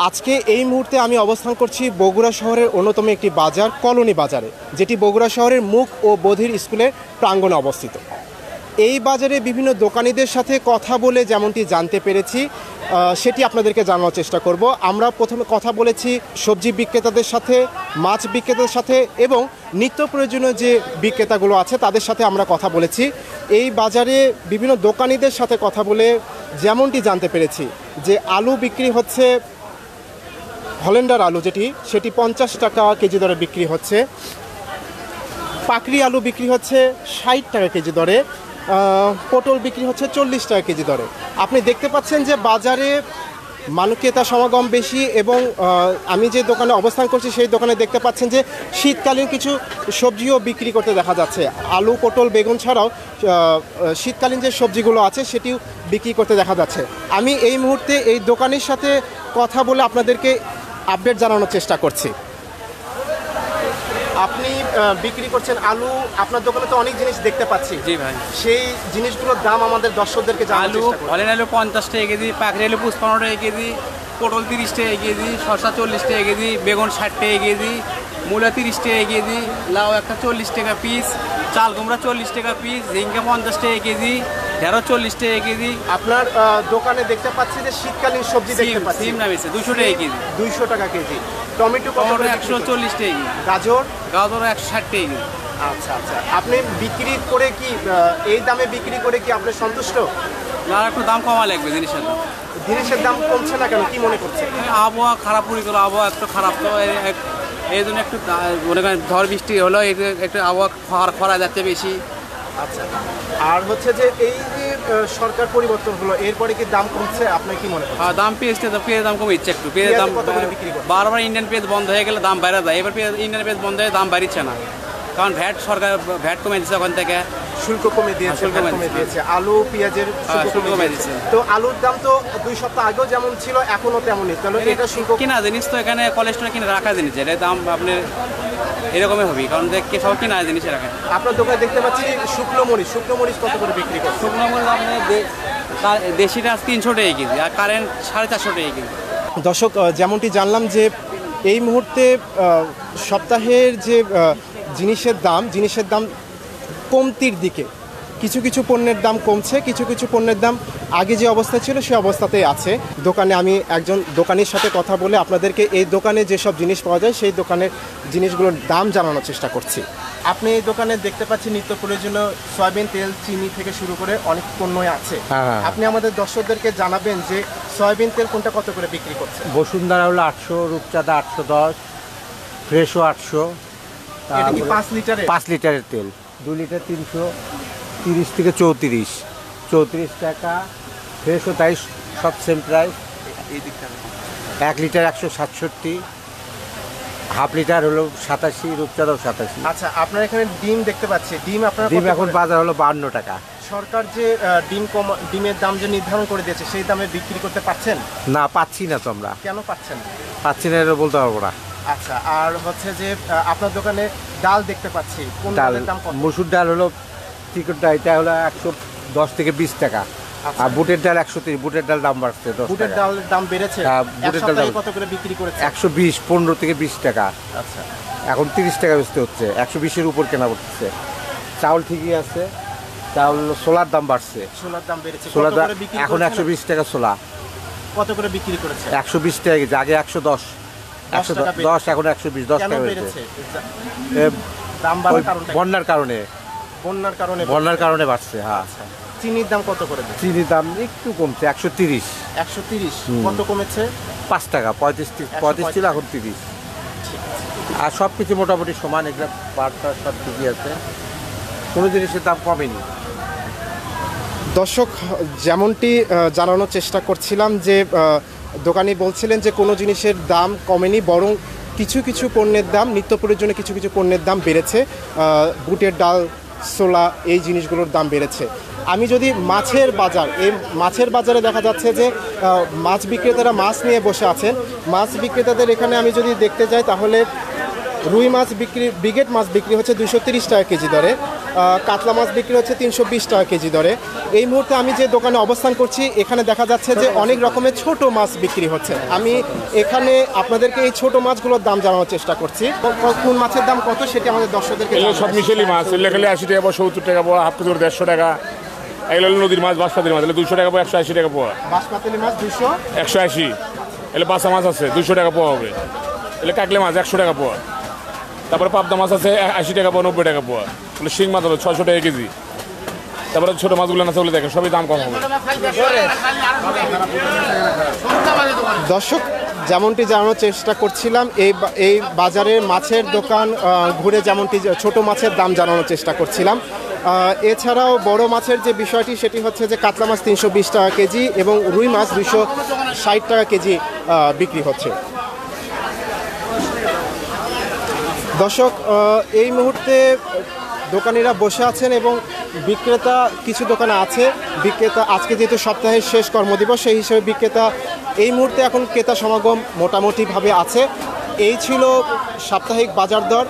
আজকে এই মুহূর্তে আমি অবস্থান করছি বগুড়া শহরের অন্যতম একটি বাজার কলোনি বাজারে, যেটি বগুড়া শহরের মুখ ও বধির স্কুলের প্রাঙ্গণে অবস্থিত। এই বাজারে বিভিন্ন দোকানীদের সাথে কথা বলে যেমনটি জানতে পেরেছি সেটি আপনাদেরকে জানানোর চেষ্টা করব। আমরা প্রথমে কথা বলেছি সবজি বিক্রেতাদের সাথে, মাছ বিক্রেতাদের সাথে এবং নিত্য প্রয়োজনীয় যে বিক্রেতাগুলো আছে তাদের সাথে আমরা কথা বলেছি। এই বাজারে বিভিন্ন দোকানীদের সাথে কথা বলে যেমনটি জানতে পেরেছি যে আলু বিক্রি হচ্ছে, হল্যান্ডার আলু সেটি 50 টাকা কেজি দরে বিক্রি হচ্ছে। পাকড়ি আলু বিক্রি হচ্ছে 60 টাকা কেজি দরে। পটল বিক্রি হচ্ছে 40 টাকা কেজি দরে। আপনি দেখতে পাচ্ছেন যে বাজারে ক্রেতা সমাগম বেশি এবং আমি যে দোকানে অবস্থান করছি সেই দোকানে দেখতে পাচ্ছেন যে শীতকালীন কিছু সবজিও বিক্রি করতে দেখা যাচ্ছে। আলু, পটল, বেগুন ছাড়াও শীতকালীন যে সবজিগুলো আছে সেটিও বিক্রি করতে দেখা যাচ্ছে। আমি এই মুহূর্তে এই দোকানের সাথে কথা বলে আপনাদেরকে আপডেট জানানোর চেষ্টা করছি। আপনি বিক্রি করছেন আলু, আপনার দোকানে তো অনেক জিনিস দেখতে পাচ্ছি। জি ভাই, সেই জিনিসগুলোর দাম আমাদের দর্শকদেরকে জানানোর চেষ্টা করুন। হলেন আলু 50 টাকা কেজি, পাকড়ি আলু 55 টাকা কেজি, পটল 30 টাকা কেজি, শসা 40 টাকা কেজি, বেগুন 60 টাকা কেজি, মূলা 30 টাকা কেজি, লাউ একটা 40 টাকা পিস, চাল কুমড়া 40 টাকা পিস, ঝিঙ্গা 50 টাকা কেজি, ঢেঁড়স 40 টাকা কেজি। আপনার দোকানে দেখতে পাচ্ছি যে শীতকালীন সবজি দেখতে পাচ্ছি। সিম নামিছে 200 টাকা কেজি। 200 টাকা কেজি। টমেটো 140 টাকা কেজি। গাজর 160 টাকা কেজি। আচ্ছা আচ্ছা, আপনি বিক্রি করে কি এই দামে বিক্রি করে কি আপনি সন্তুষ্ট? না, একটু দাম কমা লাগবে জিনিসের দাম। জিনিসের দাম কমছে না কেন, কি মনে করছে? আবহাওয়া খারাপ পড়ে, আবহাওয়া একটু খারাপ, তো এই জন্য একটু মনে করেন ঝড় বৃষ্টি হলো, একটু আবহাওয়া খরা যাচ্ছে বেশি। আচ্ছা, আর হচ্ছে যে এই যে সরকার পরিবর্তন হলো এরপরে কি দাম কমছে, আপনার কি মনে হয়? দাম পেঁয়াজের দাম কমে ইচ্ছে একটু। পেঁয়াজের দাম বারবার ইন্ডিয়ান পেঁয়াজ বন্ধ হয়ে গেলে দাম বাইরে যায়, এবার ইন্ডিয়ান পেঁয়াজ বন্ধ হয়ে দাম বাড়িচ্ছে না, কারণ সরকার ভ্যাট কমে দিচ্ছে ওখান থেকে, শুল্ক কমে দিয়েছে। আলু পেঁয়াজের শুল্ক কমে দিয়েছে। তো আলুর দাম তো 2 সপ্তাহ আগেও যেমন ছিল এখনো তেমনই, তাহলে এটা শুল্ক কিনা জিনিস তো এখানে কোলেস্ট্রল কিনে রাখা জিনিস, এটা দাম আপনার এরকমই হবে, কারণ দেখে সব কিনা জিনিস রাখে। আপনার দোকানে দেখতে পাচ্ছি শুকনো মরিচ কত করে বিক্রি করছে? শুকনো মরিচ আপনার দেশিটা 300 টাকা কেজি, আর কারেন্ট 450 টাকা কেজি। দর্শক, যেমনটি জানলাম যে এই মুহূর্তে সপ্তাহের যে জিনিসের দাম কমতির দিকে। কিছু কিছু পণ্যের দাম কমছে, কিছু কিছু পণ্যের দাম আগে যে অবস্থা ছিল সে অবস্থাতেই আছে। দোকানে আমি একজন দোকানির সাথে কথা বলে আপনাদেরকে এই দোকানে যেসব জিনিস পাওয়া যায় সেই দোকানের জিনিসগুলোর দাম জানানোর চেষ্টা করছি। আপনি এই দোকানে দেখতে পাচ্ছি নিত্য প্রয়োজনীয় সয়াবিন তেল, চিনি থেকে শুরু করে অনেক পণ্যই আছে। আপনি আমাদের দর্শকদেরকে জানাবেন যে সয়াবিন তেল কোনটা কত করে বিক্রি করছে? বসুন্ধরা হলো 800, রূপচাঁদা 810, ফ্রেশও 800। এটা কি 5 লিটারের? 5 লিটারের তেল 2 লিটার 330 থেকে 34 টাকা। ফ্রেশও তাই, সব same price. 1 litre 167, half litre হলো 87, রূপচাঁদাও 87। আচ্ছা, আপনার এখানে ডিম দেখতে পাচ্ছি, ডিম এখন বাজার হলো 52 টাকা। সরকার যে ডিমের দাম যে নির্ধারণ করে দিয়েছে সেই দামে বিক্রি করতে পারছেন? না, পাচ্ছি না। তো আমরা কেন পাচ্ছেন? পাচ্ছি না এটা বলতে পারবো না। আচ্ছা, আর হচ্ছে যে আপনার দোকানে ডাল দেখতে পাচ্ছি, কোন ডালের দাম কত? মসুর ডাল হলো চিকনটা, এটা হলো 110 থেকে 20 টাকা। আর বুটের ডাল 130, বুটের ডাল দাম বাড়ছে। বুটের ডালের দাম বেড়েছে? বুটের ডাল কত করে বিক্রি করেছে? 120, 15 থেকে 20 টাকা। আচ্ছা, এখন 30 টাকা বেচতে হচ্ছে, 120-এর উপর কেনা পড়তেছে। চাউল ঠিকই আছে, চাউল সোলার দাম বাড়ছে। সোলার দাম বেড়েছে, সোলার দাম এখন 120 টাকা সোলা। কত করে বিক্রি করেছে? 120 টাকা কেজি, আগে 110, এখন 120, 10 টাকা বেড়েছে। দাম বাড়ার কারণটা? বন্যার কারণে বাড়ছে। হ্যাঁ। চিনির দাম কত করে? চিনির দাম একটু কমছে, 130। কত কমেছে? 5 টাকা, 35 ছিল, এখন 30। আর সব কিছু মোটামুটি সমান, এগুলো বার্তা সব ঠিকই আছে, কোনো জিনিসের দাম কমেনি। দর্শক, যেমনটি জানানোর চেষ্টা করছিলাম যে দোকানি বলছিলেন যে কোনো জিনিসের দাম কমেনি, বরং কিছু কিছু পণ্যের দাম, নিত্য প্রয়োজনীয় কিছু কিছু পণ্যের দাম বেড়েছে। বুটের ডাল, ছোলা, এই জিনিসগুলোর দাম বেড়েছে। আমি যদি মাছের বাজারে দেখা যাচ্ছে যে মাছ বিক্রেতারা মাছ নিয়ে বসে আছেন। মাছ বিক্রেতাদের এখানে আমি যদি দেখতে যাই তাহলে রুই মাছ ব্রিগেড মাছ বিক্রি হচ্ছে 230 টাকা কেজি দরে। কাতলা মাছ বিক্রি হচ্ছে 320 টাকা কেজি দরে। এই মুহূর্তে আমি যে দোকানে অবস্থান করছি এখানে দেখা যাচ্ছে যে অনেক রকমের ছোট মাছ বিক্রি হচ্ছে। আমি এখানে আপনাদেরকে এই ছোট মাছগুলোর দাম জানানোর চেষ্টা করছি। কোন মাছের দাম কত সেটি আমাদের দর্শকদেরকে এগুলো সব মিশেলি মাছ, এগুলো খালি 80 টাকা পোয়া, 70 টাকা পোয়া, হাফ কেজি 150 টাকা। এগুলো হলো নদীর মাছ, বাঁশপাতির মাছ, এগুলো 200 টাকা পোয়া, 180 টাকা পোয়া। বাঁশপাতিলি মাছ 200, 180। এগুলো বাসা মাছ আছে 200 টাকা পোয়া হবে। এগুলো কাকলে মাছ 100 টাকা পোয়া। তারপরে পাবদা মাছ আছে 80 টাকা পোয়া, 90 টাকা পোয়া। এগুলো শিং মাছ হলো 600 টাকা কেজি। তারপরে ছোটো মাছগুলো আছে ওগুলো দেখেন সবই দাম কম হবে। দর্শক যেমনটি জানানোর চেষ্টা করছিলাম, এই বাজারে মাছের দোকান ঘুরে যেমনটি ছোট মাছের দাম জানানোর চেষ্টা করছিলাম। এছাড়াও বড় মাছের যে বিষয়টি সেটি হচ্ছে যে কাতলা মাছ 320 টাকা কেজি এবং রুই মাছ 260 টাকা কেজি বিক্রি হচ্ছে। দর্শক এই মুহূর্তে দোকানিরা বসে আছেন এবং বিক্রেতা কিছু দোকানে আছে। বিক্রেতা আজকে যেহেতু সপ্তাহের শেষ কর্মদিবস সেই হিসেবে বিক্রেতা এই মুহূর্তে এখন ক্রেতা সমাগম মোটামুটিভাবে আছে। এই ছিল সাপ্তাহিক বাজার দর।